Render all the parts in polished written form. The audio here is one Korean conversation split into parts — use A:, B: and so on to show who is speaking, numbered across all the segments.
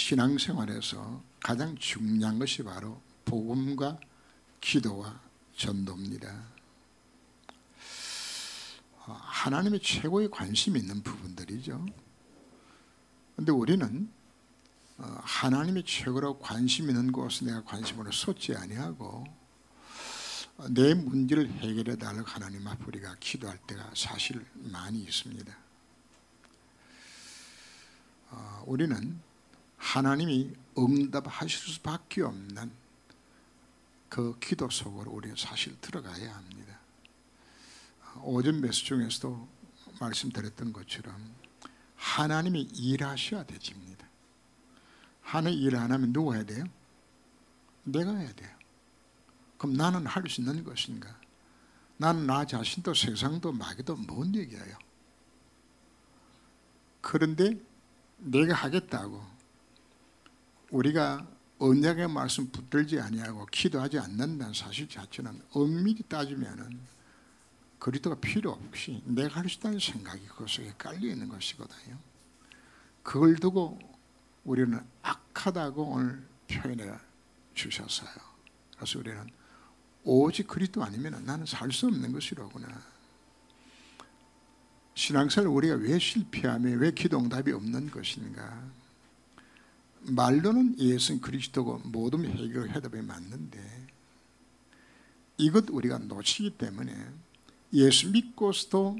A: 신앙생활에서 가장 중요한 것이 바로 복음과 기도와 전도입니다. 하나님의 최고의 관심이 있는 부분들이죠. 그런데 우리는 하나님의 최고로 관심 있는 곳에 내가 관심으로 쏟지 아니하고 내 문제를 해결해 달라고 하나님 앞에 우리가 기도할 때가 사실 많이 있습니다. 우리는 하나님이 응답하실 수밖에 없는 그 기도 속으로 우리가 사실 들어가야 합니다. 오전 메시지 중에서도 말씀드렸던 것처럼 하나님이 일하셔야 되집니다. 하나님 일 안 하면 누가 해야 돼요? 내가 해야 돼요. 그럼 나는 할 수 있는 것인가? 나는 나 자신도 세상도 마귀도 못 이겨요. 그런데 내가 하겠다고 우리가 언약의 말씀 붙들지 아니하고 기도하지 않는다는 사실 자체는 엄밀히 따지면은 그리스도가 필요 없이 내가 할 수 있다는 생각이 그 속에 깔려 있는 것이거든요. 그걸 두고 우리는 악하다고 오늘 표현해 주셨어요. 그래서 우리는 오직 그리스도 아니면 나는 살 수 없는 것이로구나. 신앙생활 우리가 왜 실패하며 왜 기도 응답이 없는 것인가? 말로는 예수는 그리스도고 모든 해결 해답이 맞는데 이것 우리가 놓치기 때문에 예수 믿고서도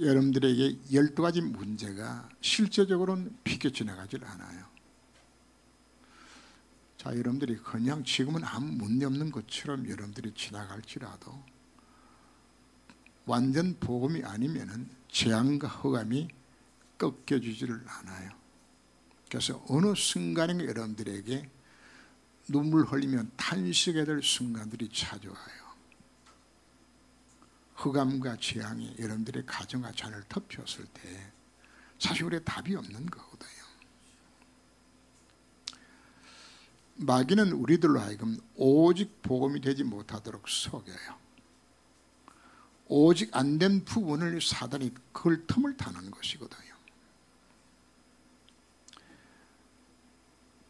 A: 여러분들에게 12가지 문제가 실제적으로는 비껴 지나가질 않아요. 자, 여러분들이 그냥 지금은 아무 문제 없는 것처럼 여러분들이 지나갈지라도 완전 복음이 아니면은 재앙과 흑암이 꺾여지지를 않아요. 그래서 어느 순간에 여러분들에게 눈물 흘리면 탄식해야 될 순간들이 찾아와요. 흑암과 재앙이 여러분들의 가정과 자녀를 덮였을 때 사실 우리의 답이 없는 거거든요. 마귀는 우리들로 하여금 오직 복음이 되지 못하도록 속여요. 오직 안 된 부분을 사단이 그걸 틈을 타는 것이거든요.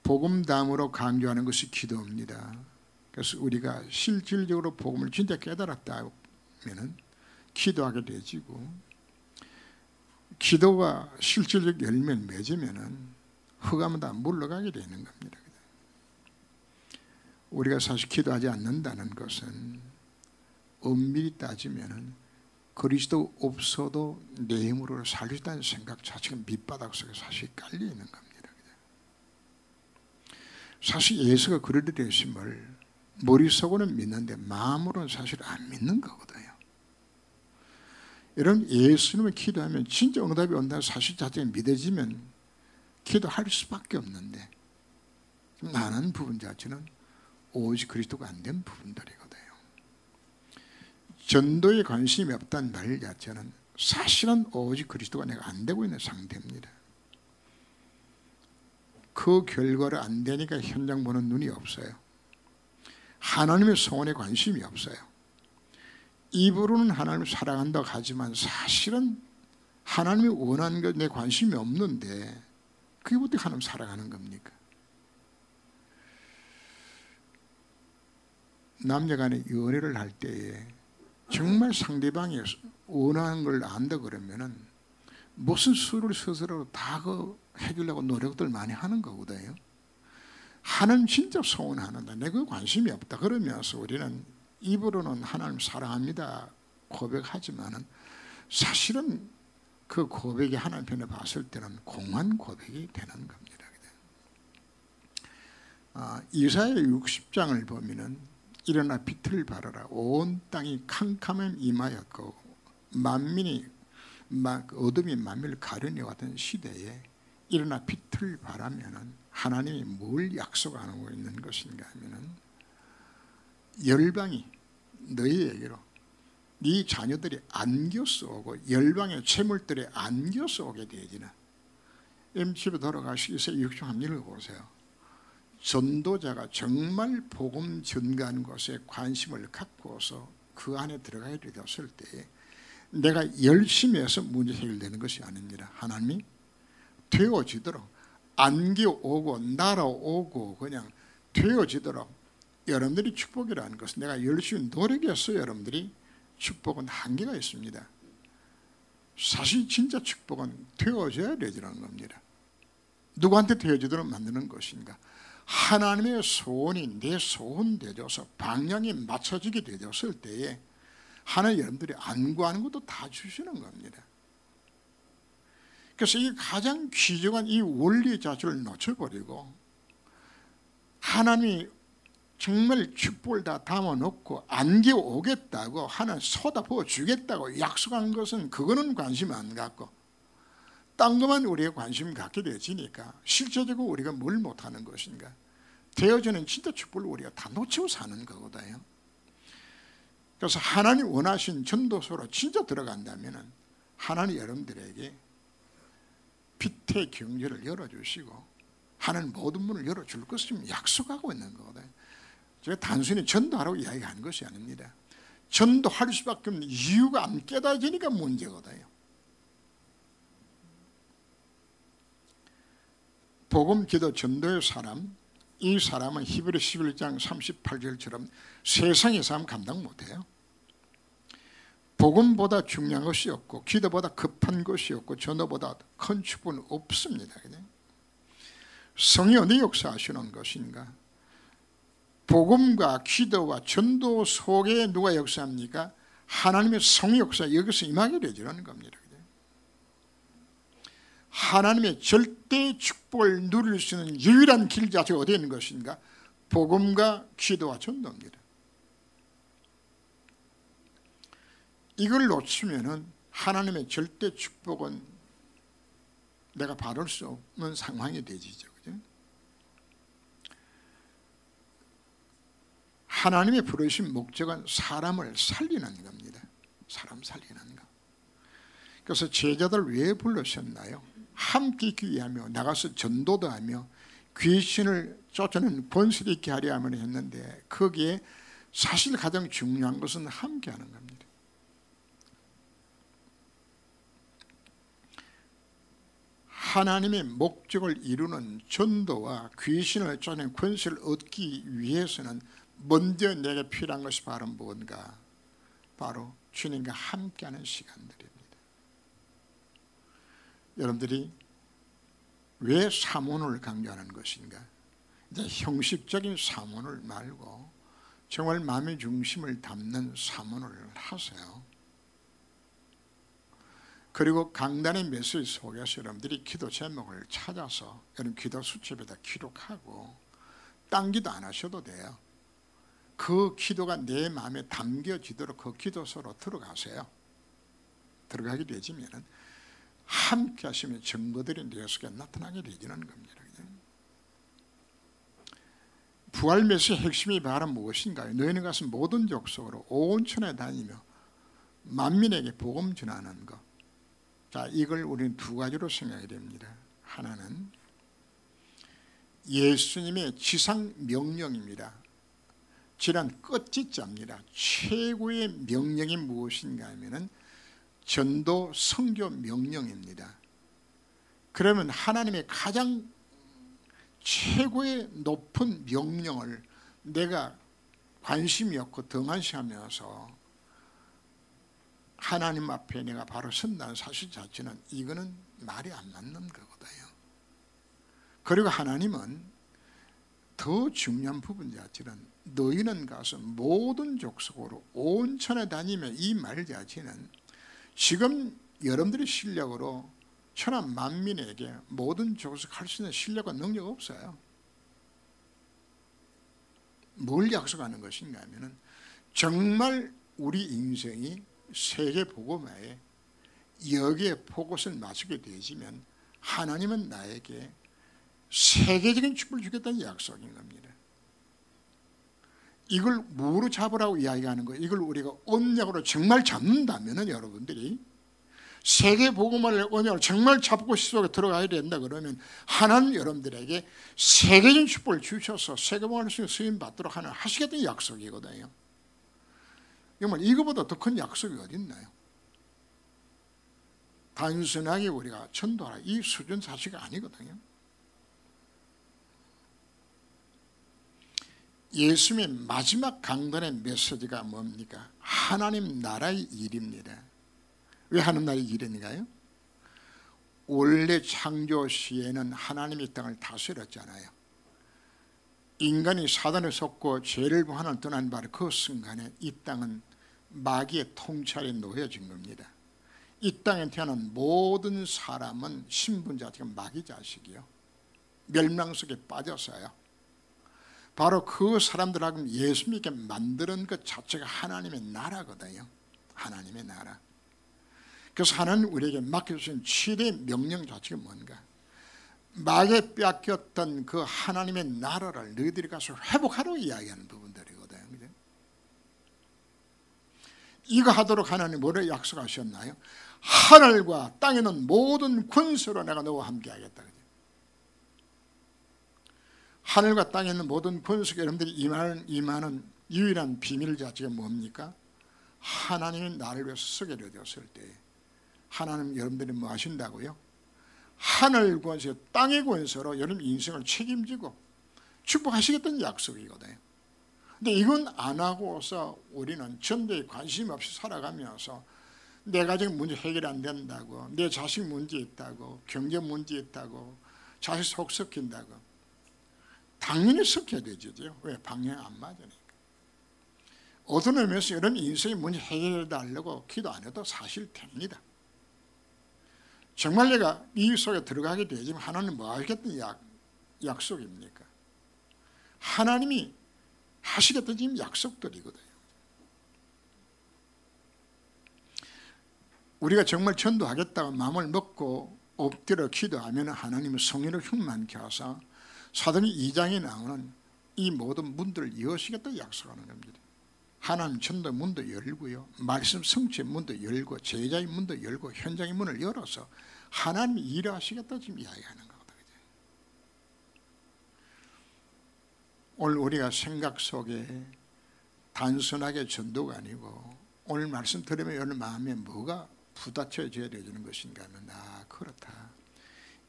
A: 복음담으로 강조하는 것이 기도입니다. 그래서 우리가 실질적으로 복음을 진짜 깨달았다면은 기도하게 되지고 기도가 실질적 열매를 맺으면은 흑암은 다 물러가게 되는 겁니다. 우리가 사실 기도하지 않는다는 것은 엄밀히 따지면은 그리스도 없어도 내 힘으로 살 수 있다는 생각 자체가 밑바닥 속에 사실 깔려 있는 겁니다. 사실 예수가 그러려 되심을 머릿속으로는 믿는데 마음으로는 사실 안 믿는 거거든요. 여러분, 예수님을 기도하면 진짜 응답이 온다는 사실 자체가 믿어지면 기도할 수밖에 없는데 나는 부분 자체는 오직 그리스도가 안 된 부분들이거든요. 전도에 관심이 없다는 말 자체는 사실은 오직 그리스도가 내가 안 되고 있는 상태입니다. 그 결과를 안 되니까 현장 보는 눈이 없어요. 하나님의 소원에 관심이 없어요. 입으로는 하나님을 사랑한다고 하지만 사실은 하나님이 원하는 것에 관심이 없는데 그게 어떻게 하나님 사랑하는 겁니까? 남녀간의 연애를 할 때에 정말 상대방이 원하는 걸 안다 그러면은 무슨 수를 스스로 다 해주려고 노력들 많이 하는 거거든요. 하나님 진짜 소원하는데 내가 관심이 없다 그러면서 우리는 입으로는 하나님 사랑합니다 고백하지만은 사실은 그 고백이 하나님 편에 봤을 때는 공한 고백이 되는 겁니다. 이사야 60장을 보면은 일어나 빛을 발하라 온 땅이 캄캄함 임하였고 만민이 어둠이 만민을 가려내왔던 시대에 일어나 빛을 발하면은 하나님이 뭘 약속하고 있는 것인가 하면은 열방이 너희에게로 네 자녀들이 안겨서 오고 열방의 채물들이 안겨서 오게 되지는 집에 돌아가시기서 6장 한번 읽어보세요. 전도자가 정말 복음 전가하는 것에 관심을 갖고서 그 안에 들어가야 되었을 때 내가 열심히 해서 문제 해결되는 것이 아닙니다. 하나님이 되어지도록 안겨오고 날아오고 그냥 되어지도록 여러분들이 축복이라는 것은 내가 열심히 노력해서 여러분들이 축복은 한계가 있습니다. 사실 진짜 축복은 되어져야 되지라는 겁니다. 누구한테 되어지도록 만드는 것인가? 하나님의 소원이 내 소원 되어서 방향이 맞춰지게 되었을 때에 하나님 여러분들이 안 구하는 것도 다 주시는 겁니다. 그래서 이 가장 귀중한 이 원리 자체를 놓쳐버리고 하나님이 정말 축복을 다 담아놓고 안겨오겠다고 하나님 쏟아부어 주겠다고 약속한 것은 그거는 관심 안 갖고 딴 것만 우리가 관심 갖게 되어지니까 실제적으로 우리가 뭘 못하는 것인가? 되어지는 진짜 축복을 우리가 다 놓치고 사는 거거든요. 그래서 하나님 원하신 전도서로 진짜 들어간다면 하나님 여러분들에게 빛의 경지를 열어주시고 하나님 모든 문을 열어줄 것을 약속하고 있는 거거든요. 제가 단순히 전도하라고 이야기하는 것이 아닙니다. 전도할 수밖에 없는 이유가 안 깨달아지니까 문제거든요. 복음, 기도, 전도의 사람, 이 사람은 히브리 11장 38절처럼 세상의 사람 감당 못해요. 복음보다 중요한 것이 없고 기도보다 급한 것이 없고 전도보다 큰 축복은 없습니다. 성이 어디 역사하시는 것인가? 복음과 기도와 전도 속에 누가 역사합니까? 하나님의 성의 역사 여기서 임하게 되지라는 겁니다. 하나님의 절대 축복을 누릴 수 있는 유일한 길 자체가 어디에 있는 것인가? 복음과 기도와 전도입니다. 이걸 놓치면은 하나님의 절대 축복은 내가 받을 수 없는 상황이 되지죠. 그죠? 하나님의 부르신 목적은 사람을 살리는 겁니다. 사람 살리는 것. 그래서 제자들 왜 불러셨나요? 함께 있기 위하며 나가서 전도도 하며 귀신을 쫓아내는 권세를 있게 하려 하면 했는데 거기에 사실 가장 중요한 것은 함께 하는 겁니다. 하나님의 목적을 이루는 전도와 귀신을 쫓아내는 권세를 얻기 위해서는 먼저 내게 필요한 것이 바로 뭔가? 바로 주님과 함께하는 시간들입니다. 여러분들이 왜 사모를 강조하는 것인가? 이제 형식적인 사모를 말고 정말 마음의 중심을 담는 사모를 하세요. 그리고 강단의 메시지 속에서 여러분들이 기도 제목을 찾아서 여러분 기도 수첩에다 기록하고 딴 기도 안 하셔도 돼요. 그 기도가 내 마음에 담겨지도록 그 기도서로 들어가세요. 들어가게 되지면 함께 하시면 증거들이 내 속에 나타나게 되지는 겁니다. 부활 메시지의 핵심이 바로 무엇인가요? 너희는 가서 모든 족속으로 온 천에 다니며 만민에게 복음 전하는 것. 자, 이걸 우리는 두 가지로 생각해야 됩니다. 하나는 예수님의 지상 명령입니다. 지난 끝짓자입니다. 최고의 명령이 무엇인가 하면은 전도 선교 명령입니다. 그러면 하나님의 가장 최고의 높은 명령을 내가 관심이 없고 등한시하면서 하나님 앞에 내가 바로 선다는 사실 자체는 이거는 말이 안 맞는 거거든요. 그리고 하나님은 더 중요한 부분 자체는 너희는 가서 모든 족속으로 온 천에 다니며 이 말 자체는 지금 여러분들의 실력으로 천하 만민에게 모든 족속 할 수 있는 실력과 능력 없어요. 뭘 약속하는 것인가 하면은 정말 우리 인생이 세계 복음화에 여기에 포커스를 맞추게 되지면 하나님은 나에게 세계적인 축복을 주겠다는 약속인 겁니다. 이걸 뭐로 잡으라고 이야기하는 거예요? 이걸 우리가 언약으로 정말 잡는다면 여러분들이 세계 복음화를 언약으로 정말 잡고 속에 들어가야 된다 그러면 하나님 여러분들에게 세계적인 축복을 주셔서 세계 복음화를 쓰임 받도록 하시겠다는 약속이거든요. 정말 이거보다 더 큰 약속이 어디 있나요? 단순하게 우리가 전도하라 이 수준 자체가 아니거든요. 예수님의 마지막 강단의 메시지가 뭡니까? 하나님 나라의 일입니다. 왜 하나님 나라의 일인가요? 원래 창조 시에는 하나님이 이 땅을 다스렸잖아요. 인간이 사단에 속고 죄를 하나를 떠난 바로 그 순간에 이 땅은 마귀의 통찰에 놓여진 겁니다. 이 땅에 태어난 모든 사람은 신분 자체가 마귀 자식이요, 멸망 속에 빠졌어요. 바로 그 사람들하고 예수 믿게 만드는 것 자체가 하나님의 나라거든요. 하나님의 나라. 그래서 하나님 우리에게 맡겨주신 최대 명령 자체가 뭔가? 마귀에 뺏겼던 그 하나님의 나라를 너희들이 가서 회복하라고 이야기하는 부분들이거든요. 그죠? 이거 하도록 하나님 뭐를 약속하셨나요? 하늘과 땅에 있는 모든 권세로 내가 너와 함께 하겠다. 그죠? 하늘과 땅에 있는 모든 권세가 여러분들이 임하는 유일한 비밀 자체가 뭡니까? 하나님이 나를 위해서 쓰게 되었을 때 하나님 여러분들이 뭐 하신다고요? 하늘 권세, 땅의 권세로 여러분 인생을 책임지고 축복하시겠다는 약속이거든요. 근데 이건 안 하고서 우리는 전도에 관심 없이 살아가면서 내 가정 문제 해결 안 된다고, 내 자식 문제 있다고, 경제 문제 있다고, 자식 속 섞인다고. 당연히 섞여야 되죠. 왜? 방향 안 맞으니까. 어떤 의미에서 이런 인생의 문제 해결해 달라고 기도 안 해도 사실 됩니다. 정말 내가 이 속에 들어가게 되지만 하나님 뭐 하겠다는 약속입니까? 하나님이 하시겠다는 지금 약속들이거든요. 우리가 정말 전도하겠다고 마음을 먹고 엎드려 기도하면 하나님은 성령을 충만케 하사 사도행전 2장에 나오는 이 모든 문들을 여시겠다고 약속하는 겁니다. 하나님 전도 문도 열고요, 말씀 성취의 문도 열고, 제자의 문도 열고, 현장의 문을 열어서 하나님이 일하시겠다 지금 이야기하는 거거든요. 오늘 우리가 생각 속에 단순하게 전도가 아니고 오늘 말씀 들으면 여러분 마음에 뭐가 부딪혀져야 되는 것인가 하면 그렇다.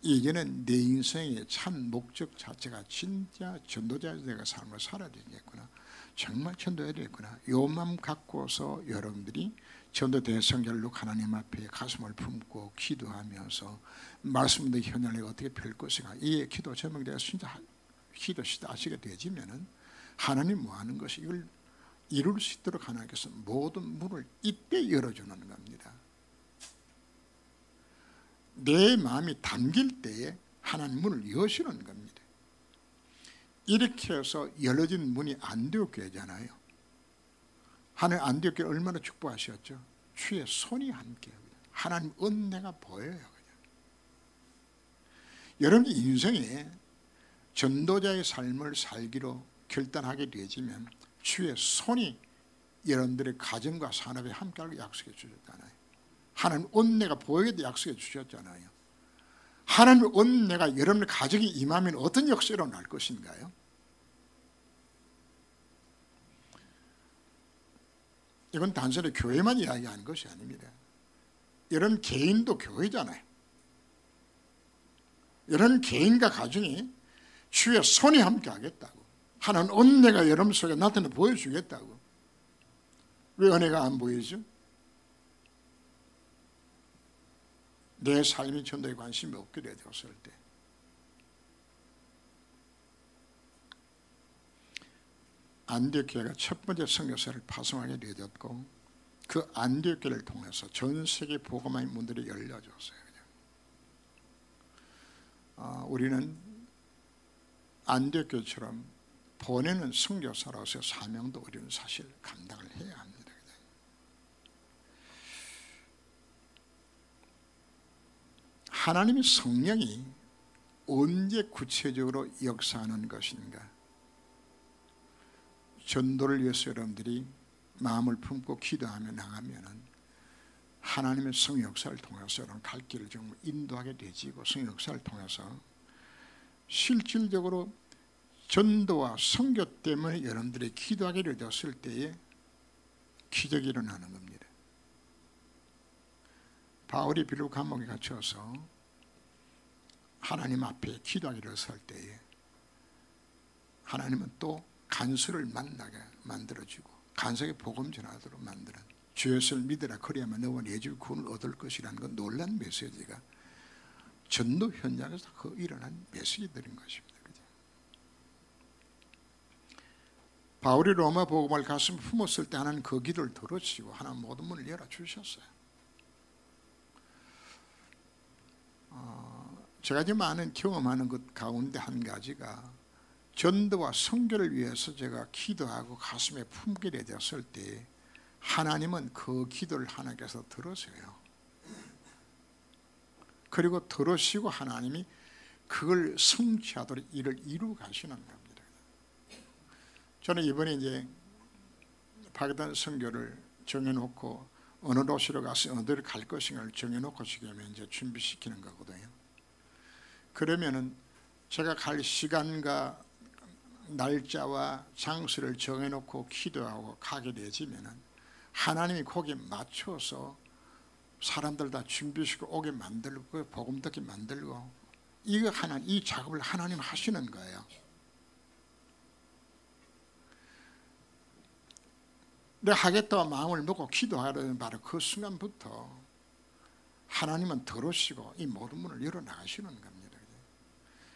A: 이제는 내 인생의 참 목적 자체가 진짜 전도자의 내가 삶을 살아야 되겠구나, 정말 전도해야 되겠구나, 요 마음 갖고서 여러분들이 전도 대성결로 하나님 앞에 가슴을 품고 기도하면서 말씀도 현장을 어떻게 펼 것인가, 이 기도 제목에 대해서 진짜 기도 시작하시게 되지면은 하나님 뭐 하는 것이 이걸 이룰 수 있도록 하나님께서 모든 문을 이때 열어주는 겁니다. 내 마음이 담길 때에 하나님 문을 여시는 겁니다. 이렇게 해서 열어진 문이 안디옥교회잖아요. 하나님 안디옥교회 얼마나 축복하셨죠? 주의 손이 함께합니다. 하나님 은혜가 보여요. 그냥. 여러분 인생에 전도자의 삶을 살기로 결단하게 되지면 주의 손이 여러분들의 가정과 산업에 함께하고 약속해 주셨잖아요. 하나님 은혜가 보이게 약속해 주셨잖아요. 하나님의 은혜가 여러분의 가정에 임하면 어떤 역사로 날 것인가요? 이건 단순히 교회만 이야기하는 것이 아닙니다. 여러분 개인도 교회잖아요. 여러분 개인과 가정이 주의 손이 함께 하겠다고, 하나님 은혜가 여러분 속에 나타나 보여주겠다고. 왜 은혜가 안 보이죠? 내 삶이 전도에 관심이 없게 되었을 때, 안디옥교회가 첫 번째 선교사를 파송하게 되었고 그 안디옥교회를 통해서 전 세계 복음화의 문들이 열려졌어요. 우리는 안디옥교회처럼 보내는 선교사로서의 사명도 우리는 사실 감당을 해야 합니다. 하나님의 성령이 언제 구체적으로 역사하는 것인가? 전도를 위해서 여러분들이 마음을 품고 기도하며 나가면은 하나님의 성령 역사를 통해서 여러분 갈 길을 좀 인도하게 되지고, 성령 역사를 통해서 실질적으로 전도와 선교 때문에 여러분들이 기도하게 되었을 때에 기적이 일어나는 겁니다. 바울이 빌립보 감옥에 갇혀서 하나님 앞에 기도하기를 설 때에 하나님은 또 간수를 만나게 만들어주고 간섭에 복음 전하도록 만드는 주 예수를 믿으라 그리하면 너와 내 집 구원을 얻을 것이라는 건 놀란 메시지가 전도 현장에서 그 일어난 메시지들인 것입니다. 그죠? 바울이 로마 복음을 가슴 품었을 때 하나님 그 기도를 들으시고 하나님 모든 문을 열어주셨어요. 제가 지금 많은 경험하는 것 가운데 한 가지가 전도와 선교를 위해서 제가 기도하고 가슴에 품게 되었을 때 하나님은 그 기도를 하나님께서 들으세요. 그리고 들으시고 하나님이 그걸 성취하도록 일을 이루어 가시는 겁니다. 저는 이번에 이제 파기단 선교를 정해놓고 어느 도시로 가서 어디를 갈 것인가를 정해놓고 지금 이제 준비시키는 거거든요. 그러면은 제가 갈 시간과 날짜와 장소를 정해놓고 기도하고 가게 되지면은 하나님이 거기에 맞춰서 사람들 다 준비시키고 오게 만들고 복음 듣게 만들고 이거 이 작업을 하나님 하시는 거예요. 내가 하겠다고 마음을 먹고 기도하려는 바로 그 순간부터 하나님은 들으시고 이 모든 문을 열어나가시는 겁니다.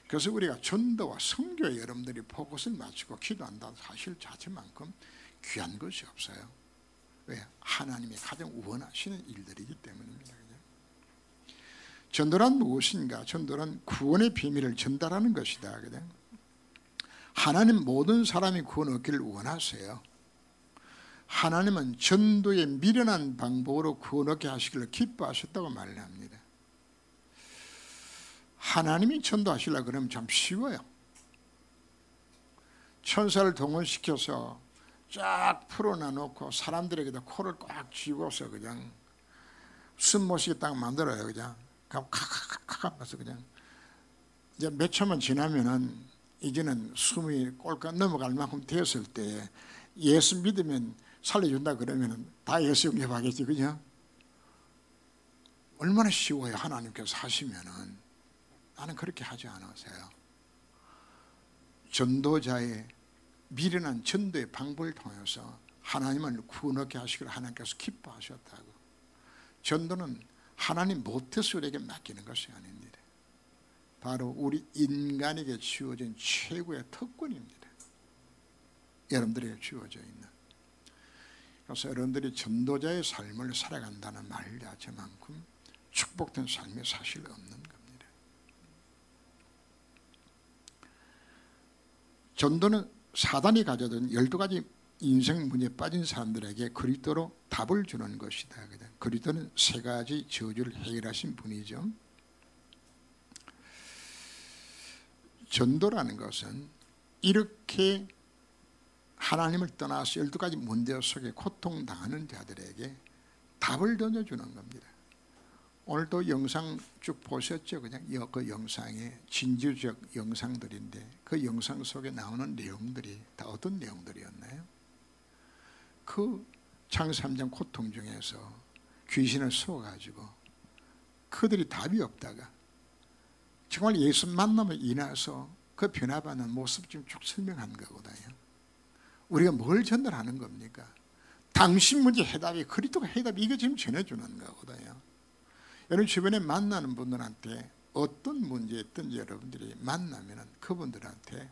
A: 그래서 우리가 전도와 선교에 여러분들이 포커스를 맞추고 기도한다는 사실 자체만큼 귀한 것이 없어요. 왜? 하나님이 가장 원하시는 일들이기 때문입니다. 전도란 무엇인가? 전도란 구원의 비밀을 전달하는 것이다. 하나님 모든 사람이 구원 얻기를 원하세요. 하나님은 전도의 미련한 방법으로 구원 얻게 하시기를 기뻐하셨다고 말을 합니다. 하나님이 전도하시려고 그러면 참 쉬워요. 천사를 동원시켜서 쫙 풀어놔놓고 사람들에게도 코를 꽉 쥐고서 그냥 숨 못 쉬게 딱 만들어요. 그냥 칵칵칵 하면서 그냥 이제 몇 초만 지나면은 이제는 숨이 꼴깍 넘어갈 만큼 되었을 때 예수 믿으면 살려준다 그러면은 다 예수 영접하겠지, 그죠? 얼마나 쉬워요. 하나님께서 하시면은. 나는 그렇게 하지 않으세요. 전도자의 미련한 전도의 방법을 통해서 하나님을 구원 얻게 하시기를 하나님께서 기뻐하셨다고. 전도는 하나님 못해서 우리에게 맡기는 것이 아닙니다. 바로 우리 인간에게 주어진 최고의 특권입니다. 여러분들에게 주어져 있는. 그래서 여러분들이 전도자의 삶을 살아간다는 말 자체만큼 축복된 삶이 사실 없는 겁니다. 전도는 사단이 가져든 12가지 인생 문제에 빠진 사람들에게 그리스도로 답을 주는 것이다. 그리스도는 3가지 저주를 해결하신 분이죠. 전도라는 것은 이렇게 하나님을 떠나서 12가지 문제 속에 고통당하는 자들에게 답을 던져주는 겁니다. 오늘도 영상 쭉 보셨죠? 그냥 그 영상에 진주적 영상들인데 그 영상 속에 나오는 내용들이 다 어떤 내용들이었나요? 그 창세 3장 고통 중에서 귀신을 쏘아가지고 그들이 답이 없다가 정말 예수 만남을 인해서 그 변화받는 모습 좀 쭉 설명한 거거든요. 우리가 뭘 전달하는 겁니까? 당신 문제 해답이 그리스도가 해답이 이거 지금 전해주는 거거든요. 여러분 주변에 만나는 분들한테 어떤 문제에 있든지 여러분들이 만나면 그분들한테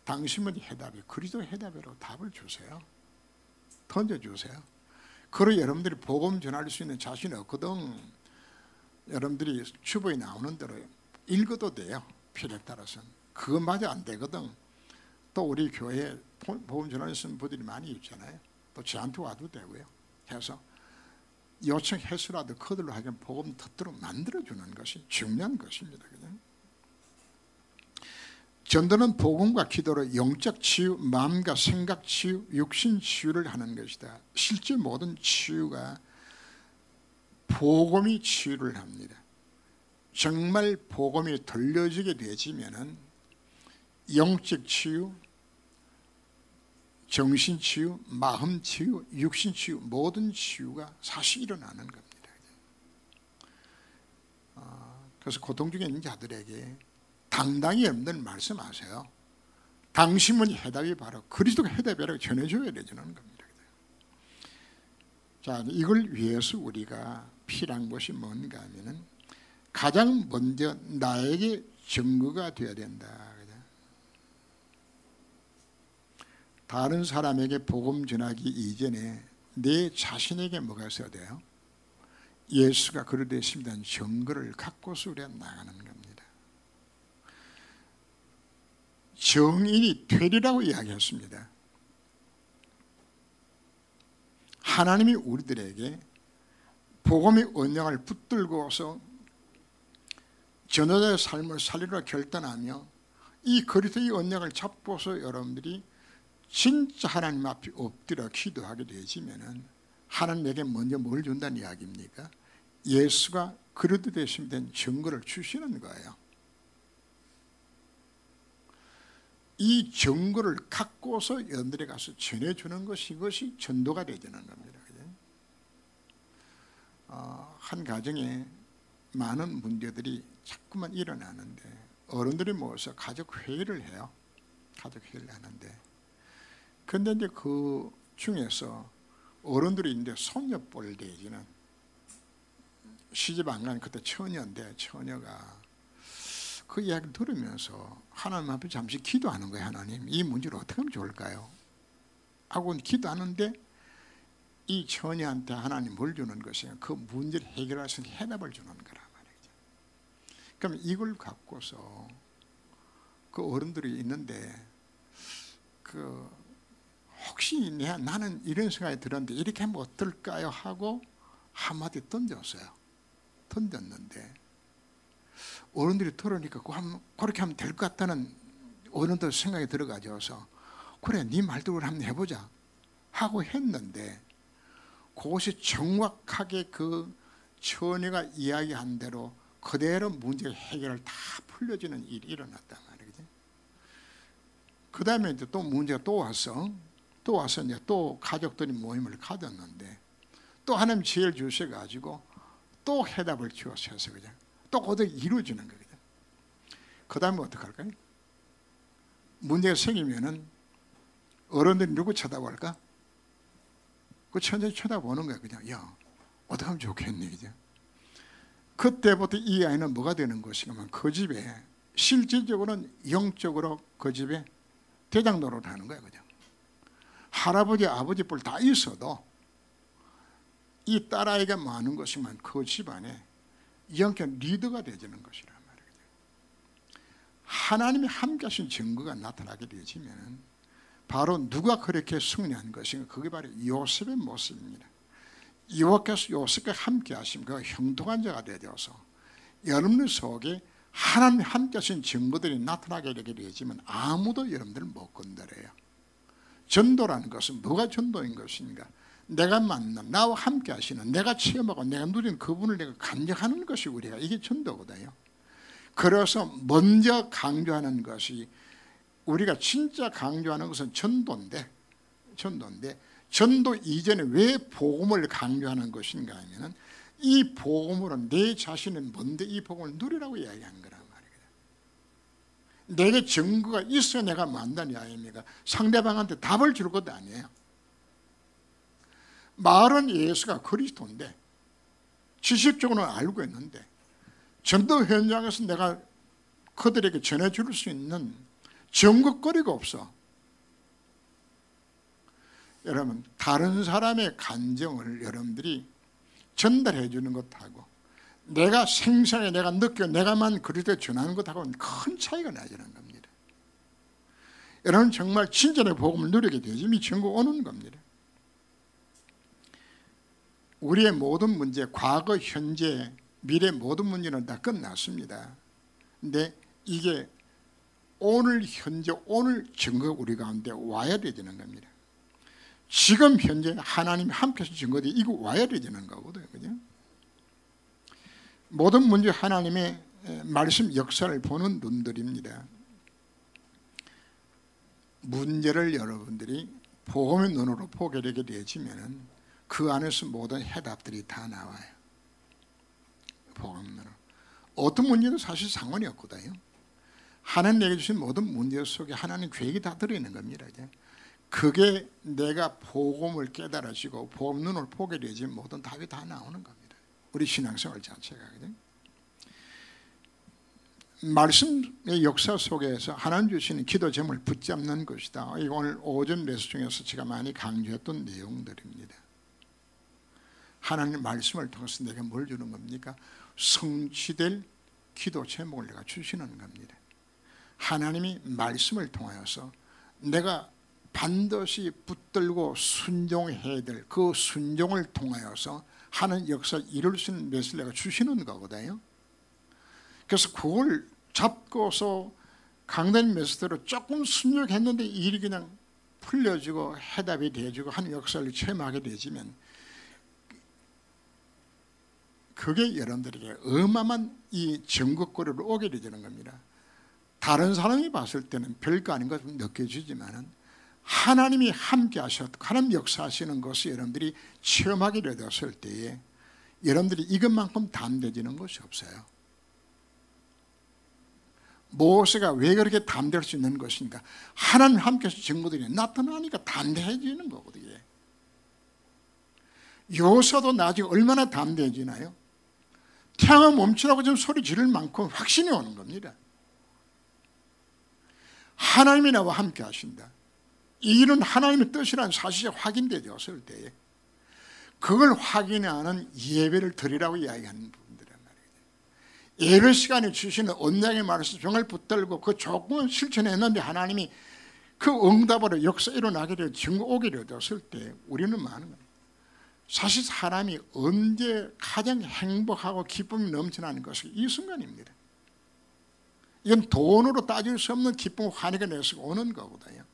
A: 당신 문제 해답이 그리스도의 해답으로 답을 주세요. 던져주세요. 그리고 여러분들이 복음 전할 수 있는 자신이 없거든. 여러분들이 주보에 나오는 대로 읽어도 돼요. 필요에 따라서는. 그것마저 안 되거든. 또 우리 교회에 복음 전할 수 있는 분들이 많이 있잖아요. 또 저한테 와도 되고요. 해서 요청해서라도 그들로 하여금 복음 듣도록 만들어주는 것이 중요한 것입니다. 그냥. 전도는 복음과 기도로 영적 치유, 마음과 생각 치유, 육신 치유를 하는 것이다. 실제 모든 치유가 복음이 치유를 합니다. 정말 복음이 들려지게 되지면은 영적 치유, 정신 치유, 마음 치유, 육신 치유, 모든 치유가 사실 일어나는 겁니다. 그래서 고통 중에 있는 자들에게 당당히 여러분들 말씀하세요. 당신은 해답이 바로 그리스도가 해답이라고 전해줘야 되는 겁니다. 자, 이걸 위해서 우리가 필요한 것이 뭔가 하면은 가장 먼저 나에게 증거가 되어야 된다. 다른 사람에게 복음 전하기 이전에 내 자신에게 뭐가 있어야 돼요? 예수가 그러되십니다는 증거를 갖고서 우리가 나가는 겁니다. 정인이 되리라고 이야기했습니다. 하나님이 우리들에게 복음의 언약을 붙들고서 전도자의 삶을 살리려 결단하며 이 그리스도의 언약을 잡고서 여러분들이 진짜 하나님 앞에 엎드려 기도하게 되시면은 하나님에게 먼저 뭘 준다는 이야기입니까? 예수가 그리스도 되신 된 증거를 주시는 거예요. 이 증거를 갖고서 여러분들이 가서 전해주는 것이 이것이 전도가 되는 겁니다. 한 가정에 많은 문제들이 자꾸만 일어나는데 어른들이 모여서 가족 회의를 해요. 가족 회의를 하는데 근데 이제 그 중에서 어른들이 이제 손녀뻘 되기는 시집 안 간 그때 처녀인데 처녀가 그 이야기를 들으면서 하나님 앞에 잠시 기도하는 거예요. 하나님, 이 문제를 어떻게 하면 좋을까요? 하고 기도하는데 이 처녀한테 하나님 뭘 주는 것이냐? 그 문제를 해결할 수 있는 해답을 주는 거란 말이죠. 그럼 이걸 갖고서 그 어른들이 있는데 혹시 나는 이런 생각이 들었는데 이렇게 하면 어떨까요? 하고 한마디 던졌어요. 던졌는데 어른들이 들으니까 그렇게 하면 될 것 같다는 어른들 생각이 들어가져서 그래 네 말대로 한번 해보자 하고 했는데 그것이 정확하게 그 처녀가 이야기한 대로 그대로 문제 해결을 다 풀려지는 일이 일어났단 말이죠. 그 다음에 이제 또 문제가 또 와서 이제 또 가족들이 모임을 가졌는데 또 하나님 지혜를 주셔가지고 또 해답을 주셔서 그냥 또 그대로 이루어지는 거거든. 그 다음에 어떡할까요? 문제가 생기면은 어른들이 누구 쳐다볼까? 그 천천히 쳐다보는 거야. 그냥 야 어떻게 하면 좋겠니? 그죠? 그때부터 이 아이는 뭐가 되는 것이냐면 그 집에 실질적으로는 영적으로 그 집에 대장 노릇을 하는 거야. 그냥 할아버지 아버지 뻘 다 있어도 이 딸아이가 많은 것이면 그 집안에 영적 리더가 되지는 것이란 말이에요. 하나님이 함께 하신 증거가 나타나게 되지면 바로 누가 그렇게 승리한 것인가? 그게 바로 요셉의 모습입니다. 여호와께서 요셉과 함께 하신 그 형통한 자가 되어서 여러분들 속에 하나님이 함께 하신 증거들이 나타나게 되지만 아무도 여러분들을 못 건드려요. 전도라는 것은 뭐가 전도인 것인가? 내가 만난 나와 함께 하시는 내가 체험하고 내가 누린 그분을 내가 간직하는 것이 우리가 이게 전도거든요. 그래서 먼저 강조하는 것이 우리가 진짜 강조하는 것은 전도인데 전도 이전에 왜 복음을 강조하는 것인가 하면 이 복음으로 내 자신은 뭔데 이 복음을 누리라고 이야기하는 거란 말이에요. 내게 증거가 있어야 내가 만난 이야기입니까? 상대방한테 답을 줄 것도 아니에요. 말은 예수가 그리스도인데 지식적으로는 알고 있는데 전도 현장에서 내가 그들에게 전해줄 수 있는 증거거리가 없어. 여러분 다른 사람의 감정을 여러분들이 전달해 주는 것하고 내가 생생하게 내가 느껴 내가만 그리스도에 전하는 것하고는 큰 차이가 나지는 겁니다. 여러분 정말 진전의 복음을 누리게 되지 이 증거 오는 겁니다. 우리의 모든 문제, 과거, 현재, 미래 모든 문제는 다 끝났습니다. 근데 이게 오늘 현재 오늘 증거가 우리 가운데 와야 되는 겁니다. 지금 현재 하나님이 함께 하신 증거들이 이거 와야 되는 거거든요. 그죠? 모든 문제 하나님의 말씀 역사를 보는 눈들입니다. 문제를 여러분들이 복음의 눈으로 보게 되게 되지면은 그 안에서 모든 해답들이 다 나와요. 복음으로 어떤 문제도 사실 상관이 없거든요. 하나님에게 주신 모든 문제 속에 하나님 계획이 다 들어있는 겁니다. 그게 내가 복음을 깨달아지고 복음 눈을 보게 되지 모든 답이 다 나오는 겁니다. 우리 신앙생활 자체가. 말씀의 역사 속에서 하나님 주시는 기도 제목을 붙잡는 것이다. 이거 오늘 오전 레슨 중에서 제가 많이 강조했던 내용들입니다. 하나님 말씀을 통해서 내가 뭘 주는 겁니까? 성취될 기도 제목을 내가 주시는 겁니다. 하나님이 말씀을 통하여서 내가 반드시 붙들고 순종해야 될 그 순종을 통하여서 하는 역사를 이룰 수 있는 것을 내가 주시는 거거든요. 그래서 그걸 잡고서 강단 메시지로 조금 순종했는데 일이 그냥 풀려지고 해답이 되어지고 하는 역사를 체험하게 되지면 그게 여러분들에게 어마어마한 이 전국거리로 오게 되는 겁니다. 다른 사람이 봤을 때는 별거 아닌 것처럼 느껴지지만 하나님이 함께 하셨고 하나님 역사하시는 것을 여러분들이 체험하게 되었을 때에 여러분들이 이것만큼 담대지는 것이 없어요. 모세가 왜 그렇게 담대할 수 있는 것인가? 하나님 함께해서 증거들이 나타나니까 담대해지는 거거든요. 요서도 나중에 얼마나 담대해지나요? 태양을 멈추라고 좀 소리 지를 만큼 확신이 오는 겁니다. 하나님이 나와 함께 하신다. 이 일은 하나님의 뜻이라는 사실이 확인되었을 때에 그걸 확인하는 예배를 드리라고 이야기하는 부분들이란 말이에요. 예배 시간에 주시는 언약의 말씀 병을 붙들고 그 조건을 실천했는데 하나님이 그 응답으로 역사 일어나게 되어 증거 오게 되었을 때 우리는 많은 겁니다. 사실 사람이 언제 가장 행복하고 기쁨이 넘쳐나는 것이 이 순간입니다. 이건 돈으로 따질 수 없는 기쁨 환희가 내서 오는 거거든요.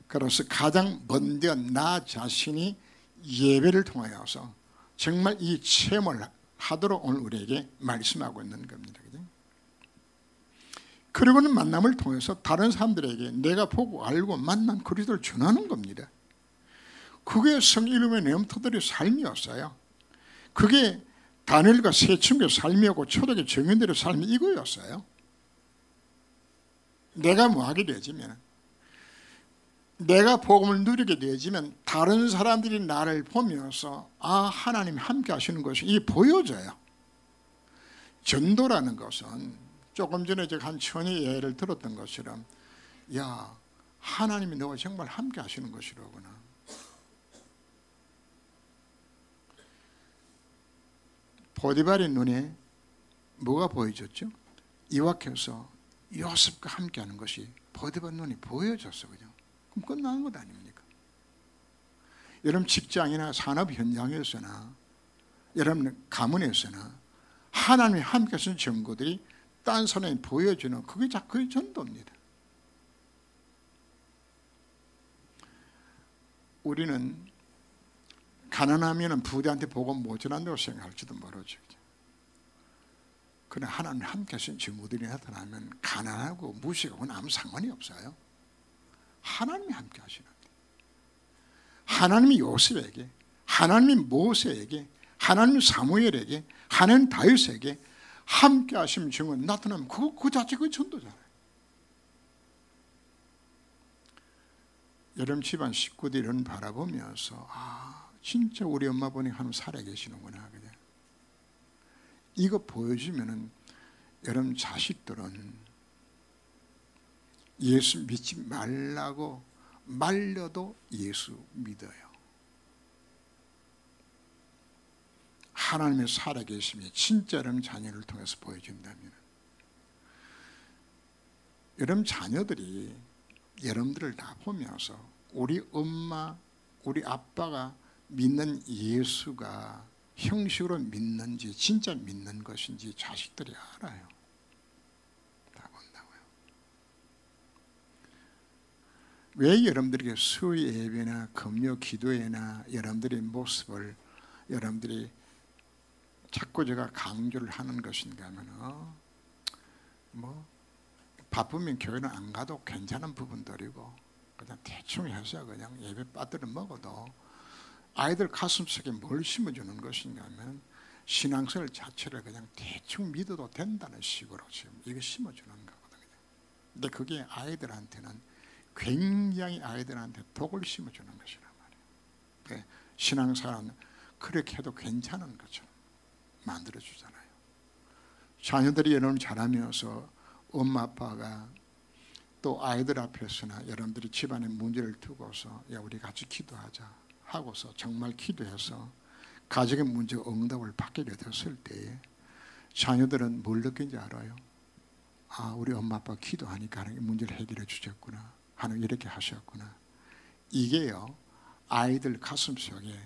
A: 그래서 가장 먼저 나 자신이 예배를 통하여서 정말 이 체험을 하도록 오늘 우리에게 말씀하고 있는 겁니다. 그리고는 만남을 통해서 다른 사람들에게 내가 보고 알고 만난 그리스도를 전하는 겁니다. 그게 성이름의 nem토들의 삶이었어요. 그게 다니엘과 세 친구의 삶이었고 초대교회 정인들의 삶이 이거였어요. 내가 뭐 하게 되지면 내가 복음을 누리게 되지면 다른 사람들이 나를 보면서 아 하나님이 함께 하시는 것이 이게 보여져요. 전도라는 것은 조금 전에 제가 한 천의 예를 들었던 것처럼 야 하나님이 너와 정말 함께 하시는 것이로구나. 보디발의 눈에 뭐가 보여졌죠? 이와켜서 요셉과 함께 하는 것이 보디발 눈이 보여졌어. 그죠? 그럼 끝나는 것 아닙니까? 여러분 직장이나 산업 현장에서나 여러분 가문에서나 하나님이 함께 하시는 증거들이 딴 사람이 보여주는 그게 전도입니다. 우리는 가난하면 부대한테 복음 못 전한다고 생각할지도 모르죠. 그러나 하나님 함께 하신 증거들이 나타나면 가난하고 무식하고는 아무 상관이 없어요. 하나님이 함께 하시는데 하나님이 요셉에게, 하나님이 모세에게, 하나님이 사무엘에게, 하나님 다윗에게 함께 하시는 증거 나타나면 그 자체가 전도잖아요. 여러분 집안 식구들은 바라보면서 아 진짜 우리 엄마 아버님 하나님 살아계시는구나. 그냥 이거 보여주면은 여러분 자식들은 예수 믿지 말라고 말려도 예수 믿어요. 하나님의 살아계심이 진짜 여러분 자녀를 통해서 보여준다면 여러분 자녀들이 여러분들을 다 보면서 우리 엄마, 우리 아빠가 믿는 예수가 형식으로 믿는지 진짜 믿는 것인지 자식들이 알아요. 다 본다고요. 왜 여러분들에게 수요 예배나 금요 기도회나 여러분들의 모습을 여러분들이 자꾸 제가 강조를 하는 것인가 하면 뭐 바쁘면 교회는 안 가도 괜찮은 부분들이고 그냥 대충 해서 그냥 예배 빠뜨려 먹어도 아이들 가슴속에 뭘 심어주는 것인가 하면 신앙생활 자체를 그냥 대충 믿어도 된다는 식으로 지금 이거 심어주는 거거든요. 근데 그게 아이들한테는 굉장히 아이들한테 독을 심어주는 것이란 말이에요. 신앙생활은 그렇게 해도 괜찮은 것처럼 만들어주잖아요. 자녀들이 여러분 자라면서 엄마 아빠가 또 아이들 앞에서나 여러분들이 집안의 문제를 두고서 야 우리 같이 기도하자 하고서 정말 기도해서 가정의 문제 응답을 받게 됐을 때 자녀들은 뭘 느낀지 알아요? 아 우리 엄마 아빠 기도하니까 하나님 문제를 해결해 주셨구나, 하나님 이렇게 하셨구나. 이게요 아이들 가슴속에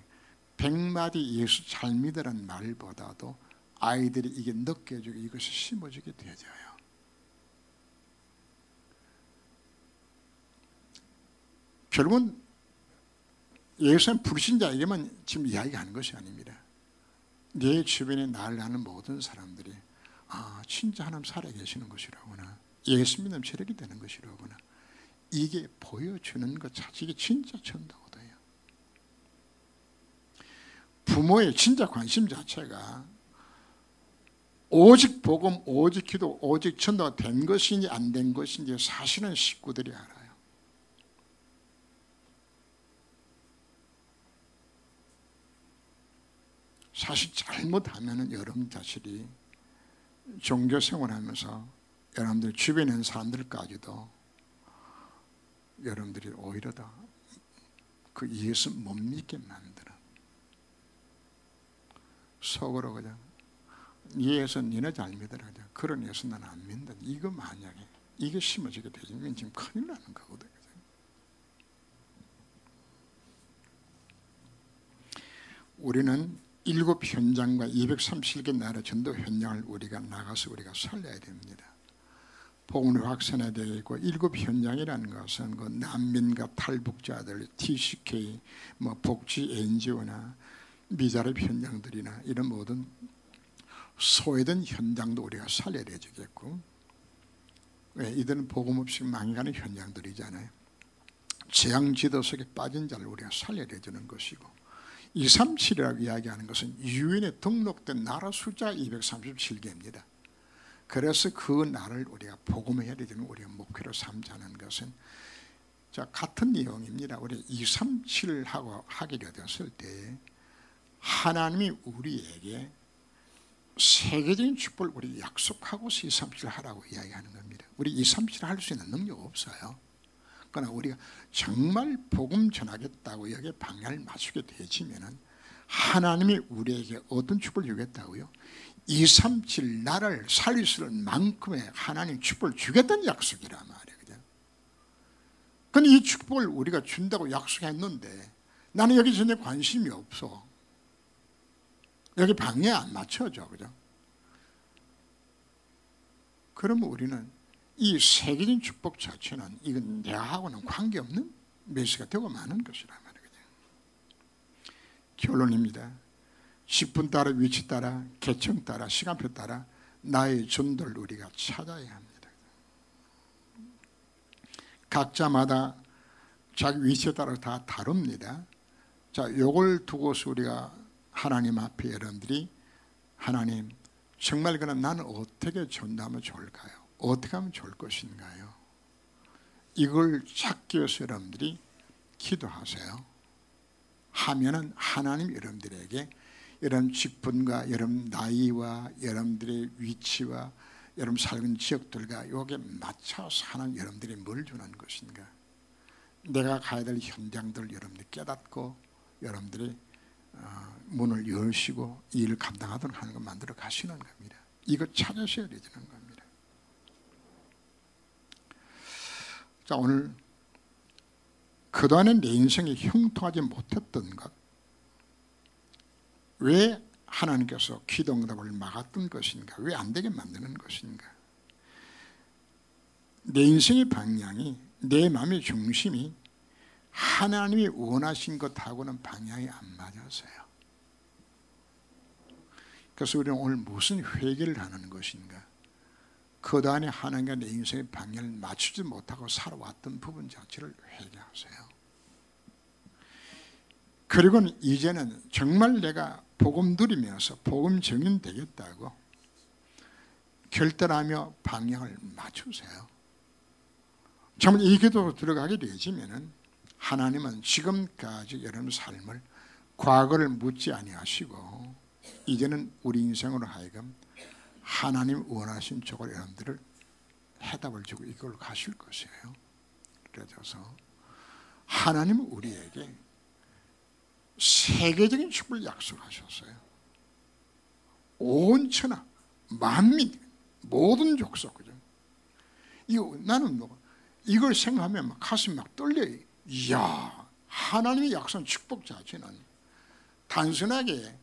A: 100마디 예수 잘 믿으라는 말보다도 아이들이 이게 느껴지고 이것이 심어지게 되어져요. 결국은 예수는 불신자에게만 지금 이야기하는 것이 아닙니다. 내 주변에 나를 아는 모든 사람들이 아 진짜 하나님 살아계시는 것이라구나, 예수 믿으면 저렇게 되는 것이라구나, 이게 보여주는 것 자체가 진짜 전도거든요. 부모의 진짜 관심 자체가 오직 복음, 오직 기도, 오직 전도가 된 것인지 안 된 것인지 사실은 식구들이 알아요. 사실 잘못하면 여러분 자신이 종교생활하면서 여러분들 주변에 있는 사람들까지도 여러분들이 오히려 더 그 예수 못 믿게 만드는, 속으로 그냥 예수 니네 잘 믿어라, 그런 예수 나는 안 믿는다, 이거 만약에 이게 심어지게 되면 지금 큰일 나는 거거든요. 우리는 7 현장과 237개 나라 전도 현장을 우리가 나가서 우리가 살려야 됩니다. 복음을 확산해야 되고, 7 현장이라는 것은 그 난민과 탈북자들, TCK, 뭐 복지 NGO나 미자립 현장들이나 이런 모든 소외된 현장도 우리가 살려야 되겠고, 왜 이들은 복음 없이 망해가는 현장들이잖아요. 재앙지도 속에 빠진 자를 우리가 살려야 되는 것이고, 237이라고 이야기하는 것은 유엔에 등록된 나라 숫자 237개입니다. 그래서 그 나라를 우리가 복음해야 되는 우리가 목표로 삼자는 것은 자 같은 내용입니다. 우리 237을 하게 되었을 때 하나님이 우리에게 세계적인 축복을 우리 약속하고서 237을 하라고 이야기하는 겁니다. 우리 237을 할 수 있는 능력 없어요. 그러나 우리가 정말 복음 전하겠다고 여기에 방향을 맞추게 되지면은 하나님이 우리에게 어떤 축복을 주겠다고요? 237 나라를 살릴 수 있는 만큼의 하나님 축복을 주겠다는 약속이란 말이에요. 그죠? 근데 이 축복을 우리가 준다고 약속했는데 나는 여기 전혀 관심이 없어. 여기 방향 안 맞춰져. 그죠? 그러면 우리는 이 세계적인 축복 자체는 이건 내가하고는 관계없는 메시지가 되고 마는 것이란 말이거든요. 결론입니다. 직분 따라, 위치 따라, 계층 따라, 시간표 따라 나의 전도를 우리가 찾아야 합니다. 각자마다 자기 위치에 따라 다 다릅니다. 자, 요걸 두고서 우리가 하나님 앞에 여러분들이 하나님 정말 그럼 나는 어떻게 전도하면 좋을까요? 어떻게 하면 좋을 것인가요? 이걸 찾기 위해서 여러분들이 기도하세요. 하면은 하나님 여러분들에게 여러분 직분과 여러분 나이와 여러분들의 위치와 여러분 살는 지역들과 여기에 맞춰서 하나님 여러분들이 뭘 주는 것인가, 내가 가야 될 현장들 여러분들이 깨닫고 여러분들이 문을 여시고 일을 감당하도록 하는 걸 만들어 가시는 겁니다. 이거 찾으셔야 되는 겁니다. 자, 오늘 그동안에 내 인생에 형통하지 못했던 것, 왜 하나님께서 기도응답을 막았던 것인가, 왜 안 되게 만드는 것인가, 내 인생의 방향이, 내 마음의 중심이 하나님이 원하신 것하고는 방향이 안 맞았어요. 그래서 우리는 오늘 무슨 회개를 하는 것인가, 그동안에 하나님과 내 인생의 방향을 맞추지 못하고 살아왔던 부분 자체를 회개하세요. 그리고는 이제는 정말 내가 복음 누리면서 복음 증인 되겠다고 결단하며 방향을 맞추세요. 정말 이 기도로 들어가게 되지면은 하나님은 지금까지 여러분 삶을 과거를 묻지 아니하시고 이제는 우리 인생으로 하여금 하나님 원하신 쪽으로 여러분들을 해답을 주고 이걸 가실 것이에요. 그래서 하나님은 우리에게 세계적인 축복을 약속하셨어요. 온 천하 만민 모든 족속, 그죠? 이거 나는 이걸 생각하면 막 가슴이 막 떨려요. 이야, 하나님의 약속한 축복 자체는 단순하게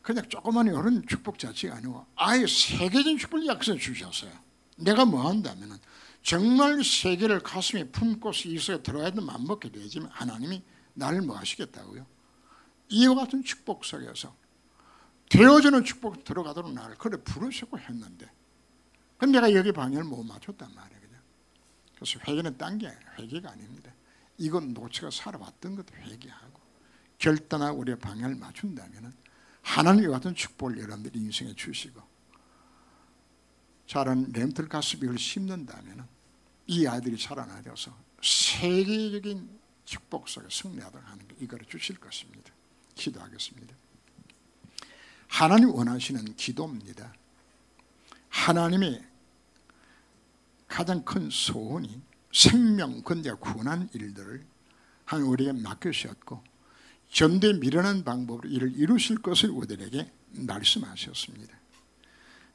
A: 그냥 조그만 이런 축복 자체가 아니고 아예 세계적인 축복을 약속해 주셨어요. 내가 뭐 한다면은 정말 세계를 가슴에 품고서 이 속에 들어가야 맘먹게 되지만 하나님이 나를 뭐 하시겠다고요? 이와 같은 축복 속에서 되어지는 축복 들어가도록 나를 그래 부르시고 했는데 근데 내가 여기 방향을 못 맞췄단 말이에요. 그래서 회개는 딴 게 회개가 아닙니다. 이건 노치가 살아왔던 것도 회개하고 결단하고 우리의 방향을 맞춘다면 하나님과 같은 축복을 여러분들 인생에 주시고 자란 렘틀 가스비를 심는다면 이 아이들이 자라나서 세계적인 축복 속에 승리하도록 하는 게 이거를 주실 것입니다. 기도하겠습니다. 하나님 원하시는 기도입니다. 하나님의 가장 큰 소원이 생명, 건재, 구원한 일들을 하나님 우리에게 맡기셨고 전도에 미련한 방법으로 이를 이루실 것을 우리에게 말씀하셨습니다.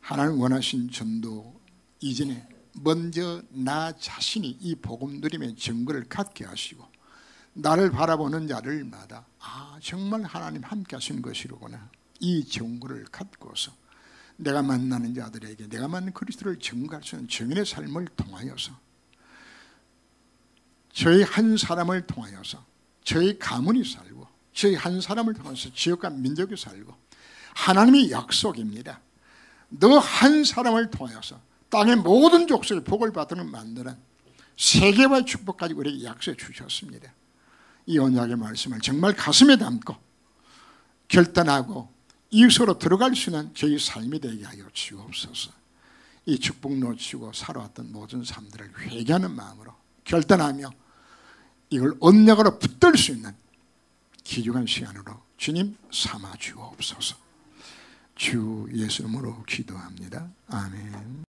A: 하나님 원하신 전도 이전에 먼저 나 자신이 이 복음 누림의 증거를 갖게 하시고 나를 바라보는 자들마다 아 정말 하나님 함께 하시는 것이로구나 이 증거를 갖고서 내가 만나는 자들에게 내가 만난 그리스도를 증거할 수 있는 증인의 삶을 통하여서 저희 한 사람을 통하여서 저희 가문이 살고 저희 한 사람을 통해서 지역과 민족이 살고 하나님의 약속입니다. 너 한 사람을 통해서 땅의 모든 족속의 복을 받도록 만드는 세계화의 축복까지 우리에게 약속해 주셨습니다. 이 언약의 말씀을 정말 가슴에 담고 결단하고 이웃으로 들어갈 수 있는 저희 삶이 되게 하여 주옵소서. 이 축복 놓치고 살아왔던 모든 삶들을 회개하는 마음으로 결단하며 이걸 언약으로 붙들 수 있는 귀중한 시간으로 주님 삼아 주옵소서. 주 예수 이름으로 기도합니다. 아멘.